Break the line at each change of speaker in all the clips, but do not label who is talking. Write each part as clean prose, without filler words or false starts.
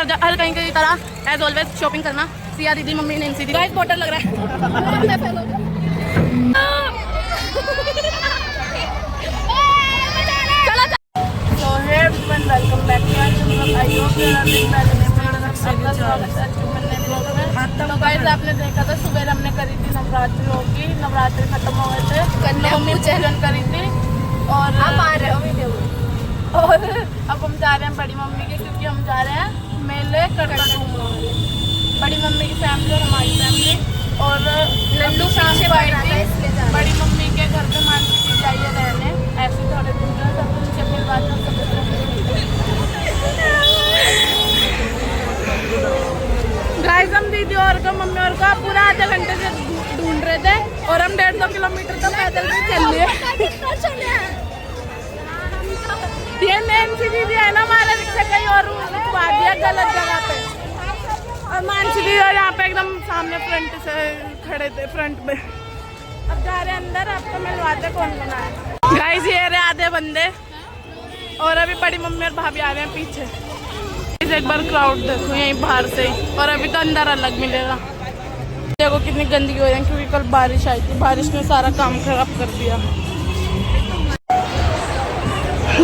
हर कहीं की तरह एज ऑलवेज शॉपिंग करना। सिया दीदी, मम्मी, नैन्सी दीदी। गाइस बॉटल लग रहा है। वेलकम बैक टू तो गाइस आपने देखा था सुबह हमने करी थी नवरात्रि होगी, नवरात्रि खत्म हो गए थे, मम्मी पूजन करी थी और आप आ रहे हो वीडियो और अब हम जा रहे हैं बड़ी मम्मी के, क्योंकि हम जा रहे हैं मेले करकटू। बड़ी मम्मी की फैमिली और हमारी फैमिली और लड्डू शाम को आई थी बड़ी मम्मी के घर पे मानसी जाइए रहने ऐसे थोड़े दिन का सब उनसे मिलवा गाइस हम दीदी और को मम्मी और को पूरा आधे घंटे से ढूंढ रहे थे और हम 150 किलोमीटर तो पैदल भी चल लिए। ये नैन्सी दीदी है ना हमारे रिक्शा कहीं और रुकवा दिया गलत जगह पे और मानसी दीदी यहाँ पे एकदम सामने फ्रंट से खड़े थे फ्रंट में। अब जा रहे अंदर, आपको मिलवाते कौन बना है। गाइस ये रहे आधे बंदे और अभी बड़ी मम्मी और भाभी आ रहे हैं पीछे। एक बार क्राउड देखो यहीं बाहर से ही, और अभी तो अंदर अलग मिलेगा। देखो कितनी गंदगी हो रही है क्योंकि कल बारिश आई थी, बारिश ने सारा काम खराब कर दिया।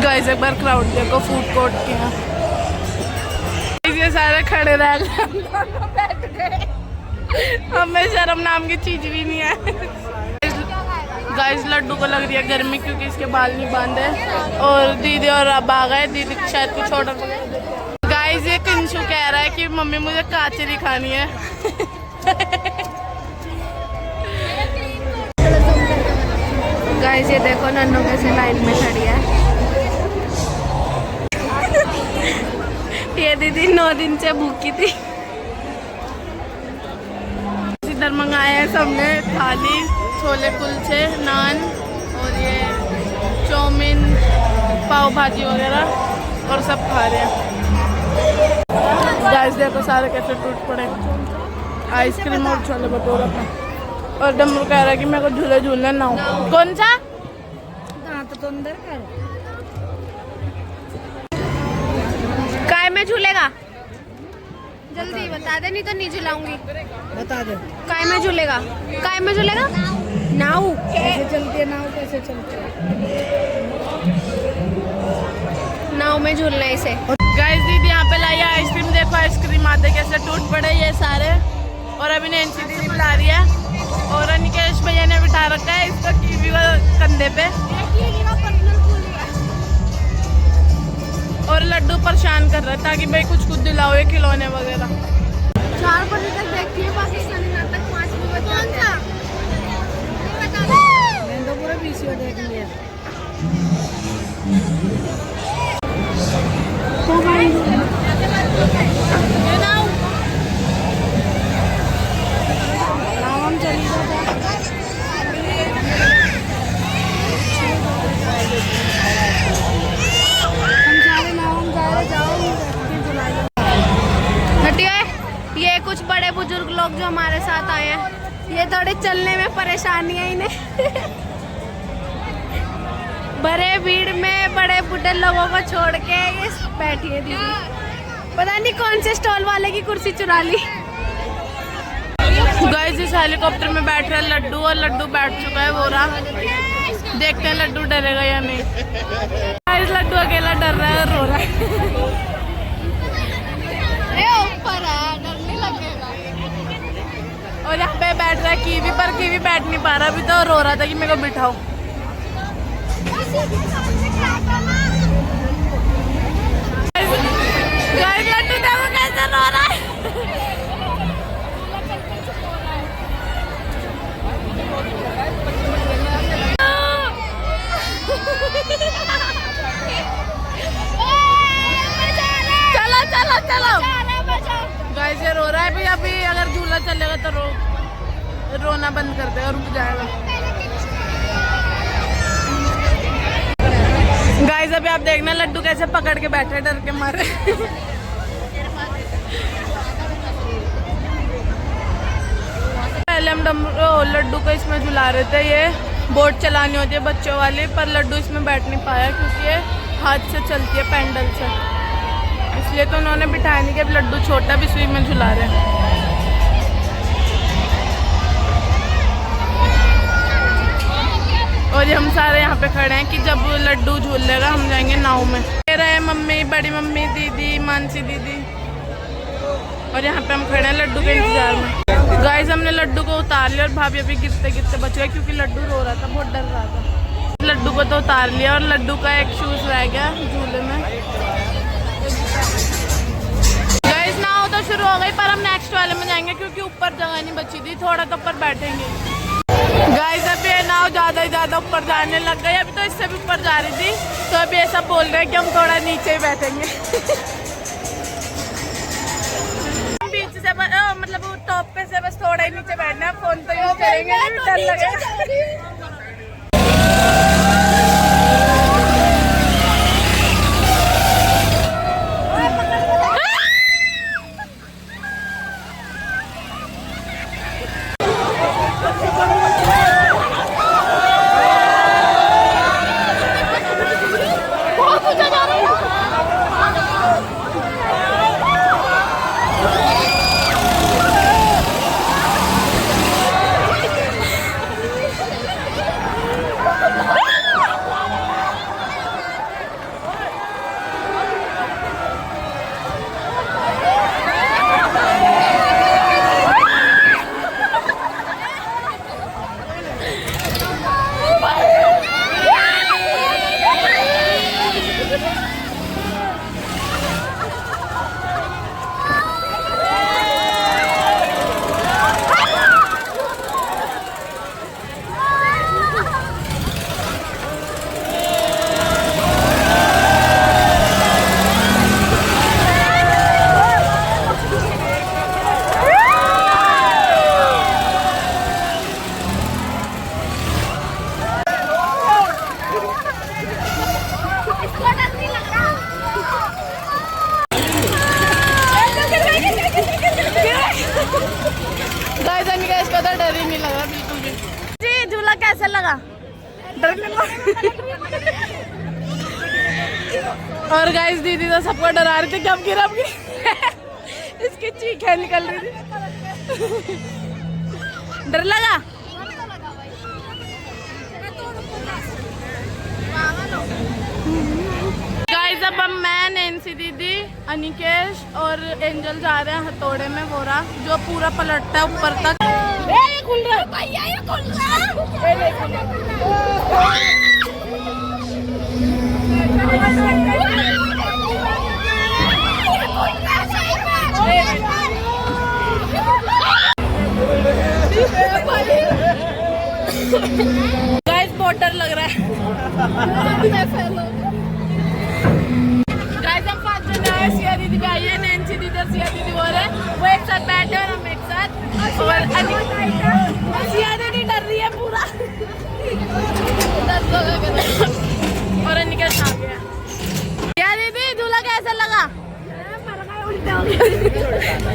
गाइस एक बार क्राउड देखो फूड कोर्ट के यहाँ, ये सारे खड़े रह गए, हमें शर्म नाम की चीज भी नहीं है। गाइस लड्डू को लग रही है गर्मी क्योंकि इसके बाल नहीं बांधे और दीदी और अब आ गए, दीदी शायद कुछ ऑर्डर। गाइस ये किंशु कह रहा है कि मम्मी मुझे काचरी खानी है।
गाइस ये देखो नन्नू कैसे लाइन में खड़ी है। ये दीदी 9 दिन से भूखी थी।
इधर मंगाए हैं सबने थाली, छोले कुलचे, नान और ये चाउमीन, पाव भाजी वगैरह और सब खा रहे हैं। गाइस देखो सारे कैसे टूट पड़े, आइसक्रीम और छोले भटूरे पे। और डमरू कह रहा है कि मेरे को झूले झूलने ना हो। कौन सा
तो अंदर कर काय में झूलेगा, जल्दी बता दे नहीं तो नहीं झुलाऊंगी।
बता दे
काय में झूलेगा, काय में झूलेगा। नाव
कैसे चलती है, नाव कैसे चलती है,
नाव में झूलना है इसे।
गाइस दीदी यहाँ पे लाई है आइसक्रीम, देखो आइसक्रीम आते कैसे टूट पड़े ये सारे। और अभी नैन्सी दीदी बुला रही है और निकेश भैया ने बिठा रखा है इसको कीवी को कंधे पे और लड्डू परेशान कर रहा है ताकि भाई कुछ दिलाओ ये खिलौने वगैरह।
4 बजे तक देखती है पाकिस्तानी नाटक, 5 बजे कौन सा
मैंने तो पूरा वीडियो देख लिया।
ये कुछ बड़े बुजुर्ग लोग जो हमारे साथ आए हैं, ये थोड़े चलने में परेशानी है इन्हें। बड़े भीड़ में बड़े बुढ़े लोगों को छोड़ के ये बैठी है दीदी, पता नहीं कौन से स्टॉल वाले की कुर्सी चुरा ली।
गाइस इस हेलीकॉप्टर में बैठ रहा है लड्डू और लड्डू बैठ चुका है वो रहा, देखते हैं लड्डू डरेगा या नहीं। गाइस लड्डू अकेला डर रहा है और रो रहा है।
ऊपर है, डरने लगेगा।
और यहाँ पे बैठ रहा है कीवी, पर कीवी बैठ नहीं पा रहा, अभी तो रो रहा था कि मेरे को बिठाओ। लड्डू देखो कैसे रो रहा है। चलो चलो चलो गाइस ये रो रहा है भाई, अभी अगर झूला चलेगा तो रोना बंद कर देगा, रुक जाएगा। गाइस अभी आप देखना लड्डू कैसे पकड़ के बैठे डर के मारे। पहले हम लड्डू को इसमें झुला रहे थे, ये बोट चलानी होती है बच्चों वाली, पर लड्डू इसमें बैठ नहीं पाया क्योंकि ये हाथ से चलती है पेंडल से, इसलिए तो उन्होंने बिठाया नहीं कि अब लड्डू छोटा भी सुई में झुला रहे हैं। और ये हम सारे यहाँ पे खड़े हैं कि जब लड्डू झूल लेगा हम जाएंगे नाव में। ये रहे मम्मी, बड़ी मम्मी, दीदी, मानसी दीदी, और यहाँ पे हम खड़े हैं लड्डू के इंतजार में। गाइस हमने लड्डू को उतार लिया और भाभी अभी गिरते गिरते बच गए क्योंकि लड्डू रो रहा था, बहुत डर रहा था। लड्डू को तो उतार लिया और लड्डू का एक शूज रह गया झूले में। गाइस नाव तो शुरू हो गई पर हम नेक्स्ट वाले में जाएंगे क्योंकि ऊपर जगह नहीं बची थी, थोड़ा तो ऊपर बैठेंगे। गाइस अभी ये नाव ज़्यादा ही ज़्यादा ऊपर जाने लग गई, अभी तो इससे भी ऊपर जा रही थी, तो अभी ऐसा बोल रहे हैं कि हम थोड़ा नीचे ही बैठेंगे। बीच से मतलब टॉप पे से बस थोड़ा ही नीचे बैठना है, फोन तो यूज करेंगे, डर लगेगा। इसका तो डर ही नहीं लगा बिल्कुल भी। जी झूला कैसा लगा? डर लगा। और गाइस दीदी तो सबको डरा रही थी कि अब गिर इसकी चीखें निकल रही थी। डर लगा? गाइस अब हम मैं, नैन्सी दीदी, अनिकेश और एंजल जा रहे हैं हथौड़े में बोरा जो पूरा पलटता है ऊपर तक। ये खुल रहा है भैया, ये खुल रहा गाइस बहुत डर लग रहा है। गाइस हम 5 जन आए, सिया दीदी भी आई है, नैन्सी दीदी और सिया दीदी हो रहे हैं, वो एक साथ बैठे और हम एक साथ। और सिया दीदी डर रही है पूरा और अनिकेश आ गया। सिया दीदी झूला कैसा लगा?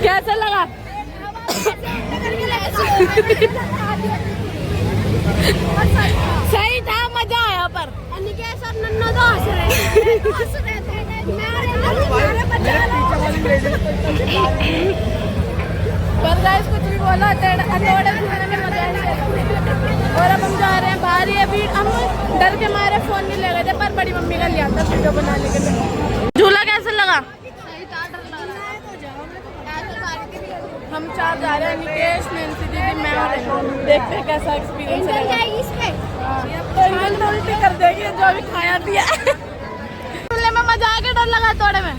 कैसा लगा? सही था, मजा आया पर अनिकेश और नन्ना तो हंस रहे थे। पर गाइस कुछ भी बोला, हथौड़े घूमने में मजा आया। और अब हम जा रहे हैं बाहर। ये भी हम डर के मारे फोन नहीं ले गए थे पर बड़ी मम्मी का लिया था वीडियो बनाने के लिए। झूला कैसा लगा? हम 4 जा रहे हैं, निकेश, नैन्सी दीदी, मैं और देखते हैं कैसा एक्सपीरियंस है। तो उल्टी कर देगी जो भी खाया पिया। झूले में मजा आ गया, डर लगा थोड़े में।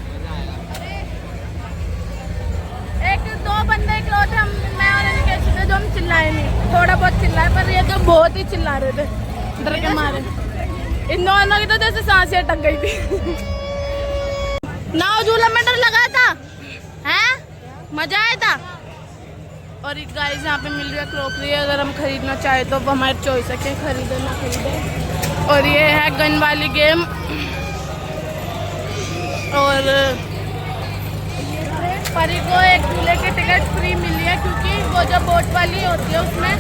एक 2 बंदे इकलौते हम, मैं और निकेश थे जो हम चिल्लाए नहीं, थोड़ा बहुत चिल्लाए पर ये तो बहुत ही चिल्ला रहे थे डर के मारे। इन दोनों की तो जैसे सांसें अटक गई थी। नाव झूला में डर लगा था, हैं? मजा आया था। और गाइस यहाँ पे मिल रही है क्रॉकरी, अगर हम खरीदना चाहे तो हमारी चॉइस है कि खरीदे ना खरीदे। और ये है गन वाली गेम। और परी को एक झूले की टिकट फ्री मिली है क्योंकि वो जो बोट वाली होती है उसमें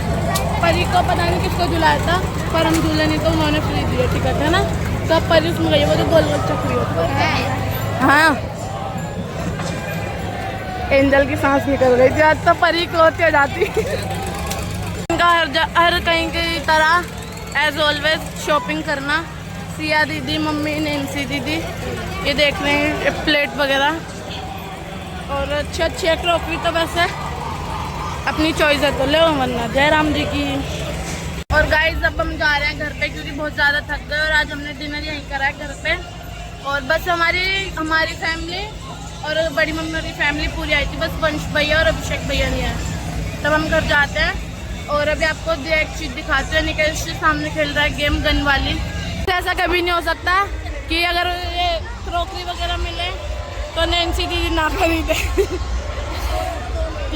परी को पता नहीं किसको झुलाया था पर हम झूले नहीं तो उन्होंने फ्री दिया टिकट, है ना। तो अब परी उसमें गई, वो जो गोल गोल चक्री होती है। हाँ एंजल की सांस निकल गई थी, आज तो परी को होती जाती। इनका हर कहीं की तरह एज ऑलवेज शॉपिंग करना। सिया दीदी, मम्मी, नैन्सी दीदी ये देख रहे हैं प्लेट वगैरह, और अच्छी अच्छी क्रॉकरी तो वैसे अपनी चॉइस है तो ले, वरना जयराम जी की। और गाइस अब हम जा रहे हैं घर पे क्योंकि बहुत ज़्यादा थक गए और आज हमने डिनर यहीं करा है घर पे। और बस हमारी फैमिली और बड़ी मम्मी की फैमिली पूरी आई थी, बस वंश भैया और अभिषेक भैया नहीं आए। तब हम घर जाते हैं और अभी आपको एक चीज़ दिखाते हैं। निकेश के सामने खेल रहा है गेम गन वाली। ऐसा कभी नहीं हो सकता कि अगर ये क्रॉकरी वगैरह मिले तो नैन्सी दीदी ना खरीदे।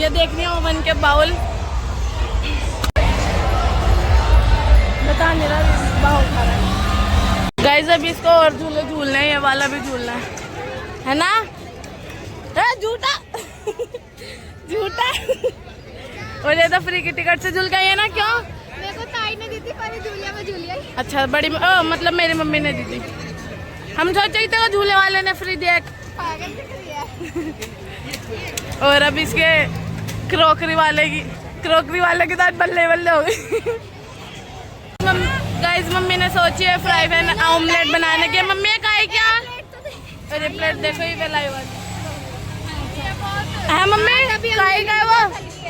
ये देखनी है ओवन के बाउल, बता नहीं रहा बाउल खा रहा है। गाइस अभी इसको और झूले झूलने हैं, ये वाला भी झूलना है ना? झूठा झूठा। और ये तो फ्री की टिकट से झूल गई है ना? क्यों?
मेरे को ताई ने दी थी पर झूलिया में झूलिया।
अच्छा, बड़ी मतलब मेरी मम्मी ने दी थी। हम सोचे थे झूले वाले ने फ्री दिया।
पागल दिख रही है।
और अब इसके क्रॉकरी वाले के साथ बल्ले बल्ले हो गई। गाइस मम्मी ने सोची है फ्राई पैन ऑमलेट बनाने के। मम्मी का है क्या? अरे प्लेट देखो ये लाई वाली है मम्मी, काहे का है वो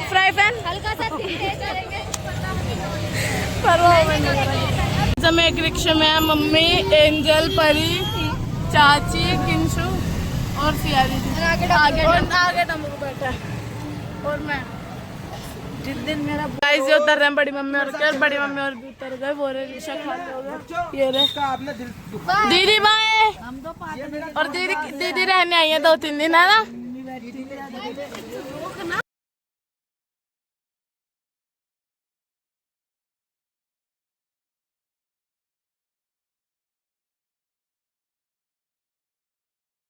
फ्राई पैन?
हल्का सा करेंगे
पर वो हम एक रिक्शे में है, मम्मी, एंजल, परी, चाची, किंशु और सिया दीदी आगे डमरू बैठा और मैं। जिस दिन मेरा गाइस ये उतर रहे हैं बड़ी मम्मी और बड़ी मम्मी और भी उतर गए। वो रे रिक्शा खाते हो गए। ये रे दीदी बाय। और दीदी रहने आई है 2-3 दिन, है ना?